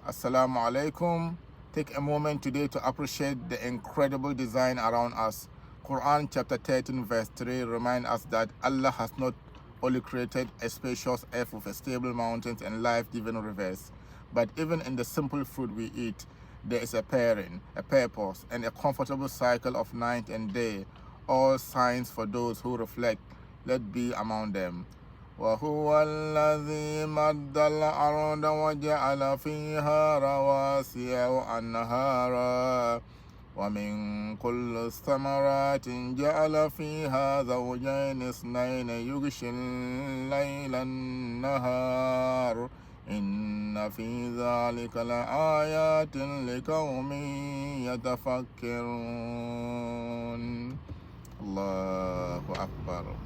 Assalamu alaikum. Take a moment today to appreciate the incredible design around us. Quran chapter 13 verse 3 reminds us that Allah has not only created a spacious earth with stable mountains and life-giving rivers, but even in the simple food we eat, there is a pairing, a purpose, and a comfortable cycle of night and day, all signs for those who reflect. Let be among them. وهو الذي مد الأرض وجعل فيها رواسي وأنهارا ومن كل الثمرات جعل فيها زوجين اثنين يغشي الليل النهار إن في ذلك لآيات لقوم يتفكرون. الله أكبر.